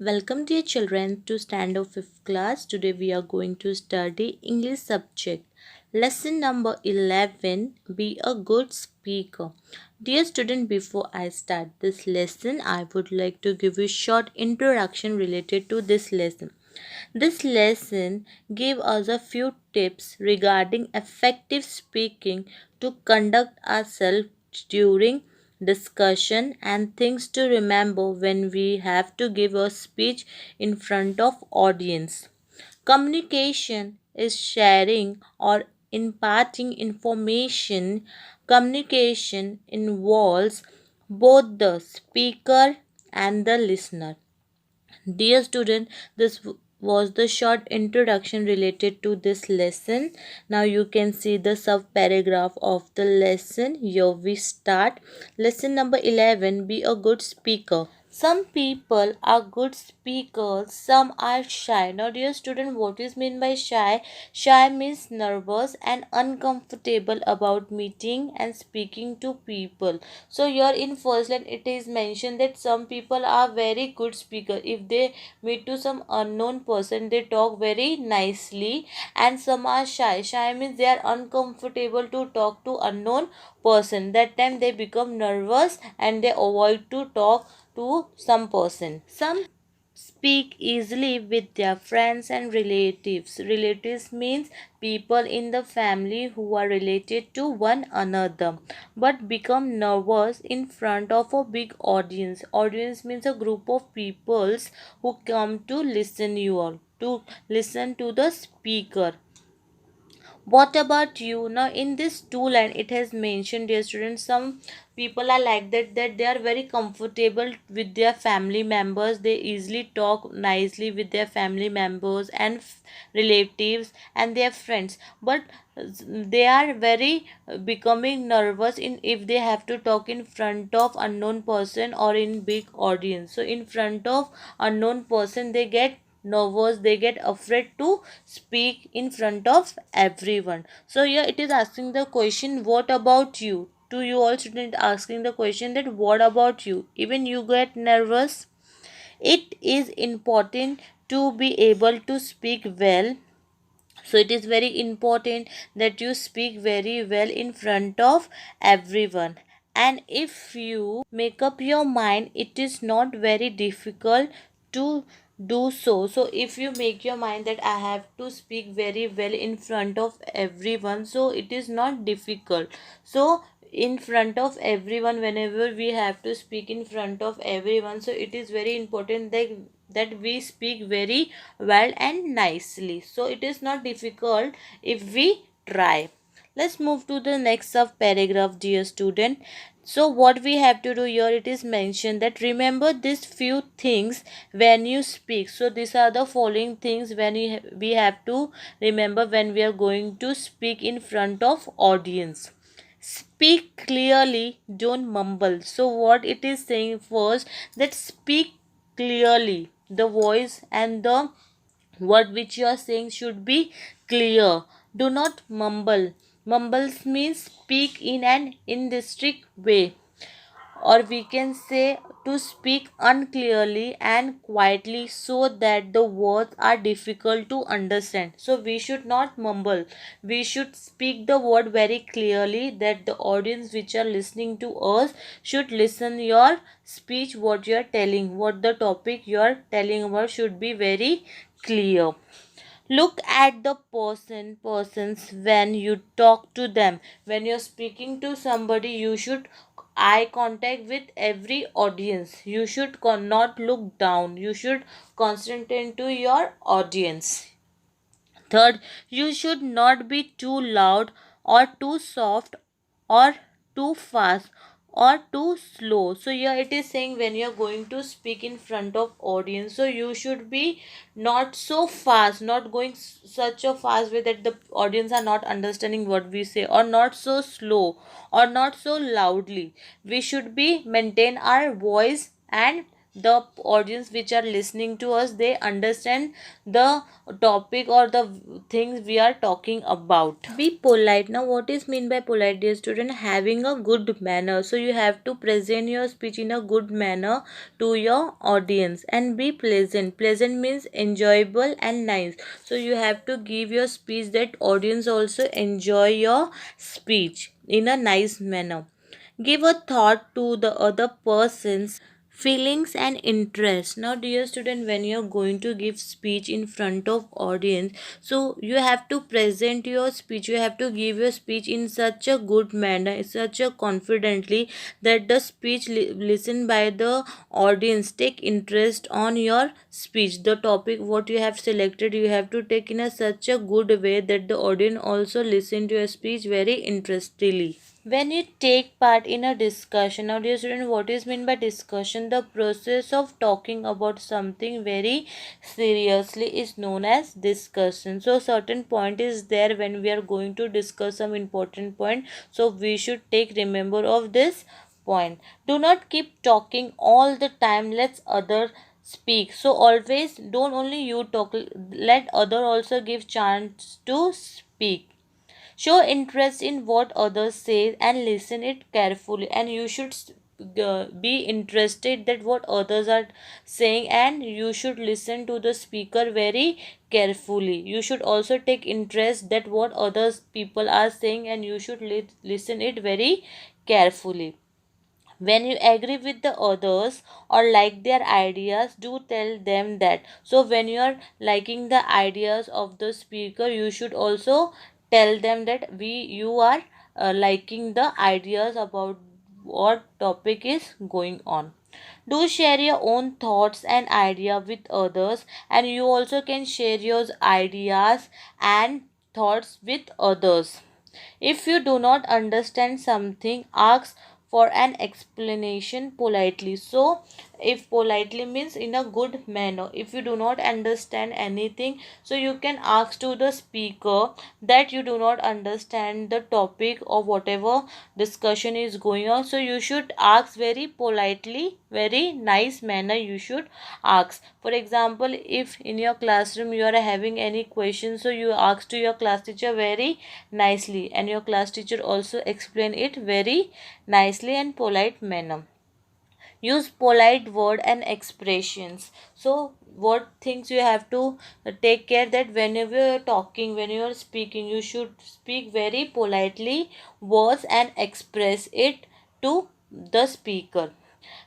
Welcome dear children to Standard 5th class. Today we are going to study English subject. Lesson number 11, Be a Good Speaker. Dear student, before I start this lesson, I would like to give you a short introduction related to this lesson. This lesson gave us a few tips regarding effective speaking to conduct ourselves during discussion and things to remember when we have to give a speech in front of audience. Communication is sharing or imparting information. Communication involves both the speaker and the listener. Dear student, was the short introduction related to this lesson. Now you can see the sub paragraph of the lesson. Here we start. Lesson number 11, Be a Good Speaker. Some people are good speakers, some are shy. Now, dear student, what is meant by shy? Shy means nervous and uncomfortable about meeting and speaking to people. So, here in first line, it is mentioned that some people are very good speaker. If they meet to some unknown person, they talk very nicely, and some are shy. Shy means they are uncomfortable to talk to unknown person. That time they become nervous and they avoid to talk to some person. Some speak easily with their friends and relatives. Relatives means people in the family who are related to one another, but become nervous in front of a big audience. Audience means a group of peoples who come to listen you all, to listen to the speaker. What about you? Now in this two line it has mentioned, dear students, some people are like that they are very comfortable with their family members. They easily talk nicely with their family members and relatives and their friends, but they are very becoming nervous in if they have to talk in front of unknown person or in big audience. So in front of unknown person they get nervous, they get afraid to speak in front of everyone. So here it is asking the question, what about you? To you all students, asking the question that what about you? Even you get nervous? It is important to be able to speak well. So it is very important that you speak very well in front of everyone. And if you make up your mind, it is not very difficult to do so. So if you make your mind that I have to speak very well in front of everyone, so it is not difficult. So in front of everyone, whenever we have to speak in front of everyone, so it is very important that we speak very well and nicely. So it is not difficult if we try. Let's move to the next sub paragraph, dear student. So what we have to do here, it is mentioned that remember these few things when you speak. So these are the following things when we have to remember when we are going to speak in front of audience. Speak clearly, don't mumble. So what it is saying first, that speak clearly. The voice and the word which you are saying should be clear. Do not mumble. Mumbles means speak in an indistinct way, or we can say to speak unclearly and quietly so that the words are difficult to understand. So we should not mumble, we should speak the word very clearly, that the audience which are listening to us should listen your speech, what you are telling, what the topic you are telling about should be very clear. Look at the persons when you talk to them. When you're speaking to somebody, you should eye contact with every audience. You should not look down, you should concentrate to your audience. Third, you should not be too loud or too soft or too fast or too slow. So here it is saying when you are going to speak in front of audience, so you should be not so fast, not going such a fast way that the audience are not understanding what we say, or not so slow or not so loudly. We should be maintain our voice and the audience which are listening to us, they understand the topic or the things we are talking about. Be polite. Now what is mean by polite, dear student? Having a good manner. So you have to present your speech in a good manner to your audience. And be pleasant. Pleasant means enjoyable and nice. So you have to give your speech that audience also enjoy your speech in a nice manner. Give a thought to the other person's feelings and interest. Now dear student, when you're going to give speech in front of audience, so you have to present your speech, you have to give your speech in such a good manner, such a confidently, that the speech listened by the audience take interest on your speech. The topic what you have selected, you have to take in a such a good way that the audience also listen to your speech very interestedly. When you take part in a discussion, now dear student, what is meant by discussion? The process of talking about something very seriously is known as discussion. So certain point is there when we are going to discuss some important point, so we should take remember of this point. Do not keep talking all the time, let other speak. So always don't only you talk, let other also give chance to speak. Show interest in what others say and listen it carefully. And you should be interested that what others are saying, and you should listen to the speaker very carefully. You should also take interest that what others people are saying, and you should listen it very carefully. When you agree with the others or like their ideas, do tell them that. So when you are liking the ideas of the speaker, you should also tell them that you are liking the ideas about what topic is going on. Do share your own thoughts and idea with others, and you also can share your ideas and thoughts with others. If you do not understand something, ask for an explanation politely. So, if politely means in a good manner. If you do not understand anything, so you can ask to the speaker that you do not understand the topic or whatever discussion is going on. So, you should ask very politely, very nice manner. You should ask. For example, if in your classroom you are having any question, so you ask to your class teacher very nicely, and your class teacher also explain it very nicely and polite manner. Use polite word and expressions. So what things you have to take care that whenever you're talking, when you're speaking, you should speak very politely words and express it to the speaker.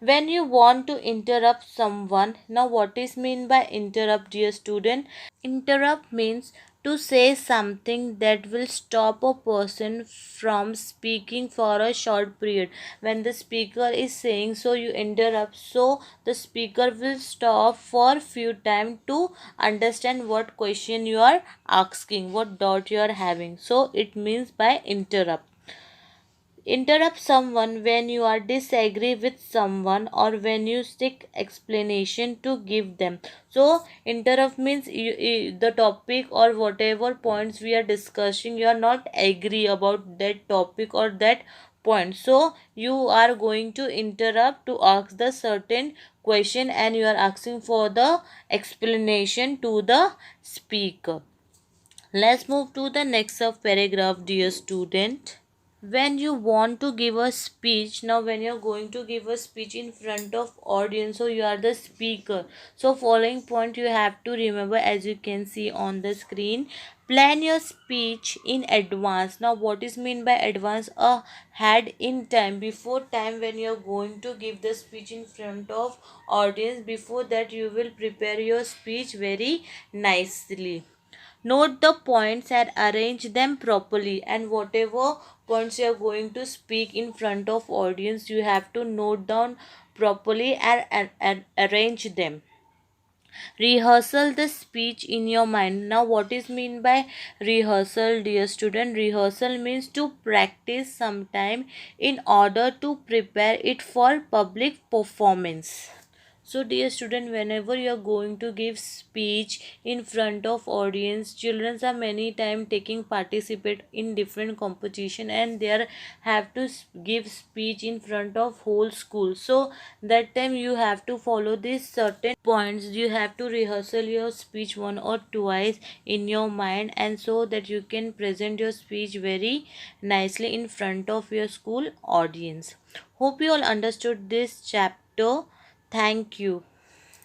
When you want to interrupt someone, now what is mean by interrupt, dear student? Interrupt means to say something that will stop a person from speaking for a short period. When the speaker is saying, so you interrupt, so the speaker will stop for few time to understand what question you are asking, what doubt you are having. So it means by interrupt. Interrupt someone when you are disagree with someone or when you seek explanation to give them. So interrupt means the topic or whatever points we are discussing, you are not agree about that topic or that point. So you are going to interrupt to ask the certain question, and you are asking for the explanation to the speaker. Let's move to the next sub paragraph, dear student. When you want to give a speech, now when you're going to give a speech in front of audience, so you are the speaker, so following point you have to remember, as you can see on the screen. Plan your speech in advance. Now what is mean by advance? Ahead in time, before time when you're going to give the speech in front of audience, before that you will prepare your speech very nicely. Note the points and arrange them properly. And whatever points you are going to speak in front of audience, you have to note down properly and arrange them. Rehearsal the speech in your mind. Now what is mean by rehearsal, dear student? Rehearsal means to practice sometime in order to prepare it for public performance. So dear student, whenever you are going to give speech in front of audience, children are many time taking participate in different competition, and they are have to give speech in front of whole school. So that time you have to follow these certain points. You have to rehearsal your speech one or twice in your mind, and so that you can present your speech very nicely in front of your school audience. Hope you all understood this chapter. Thank you.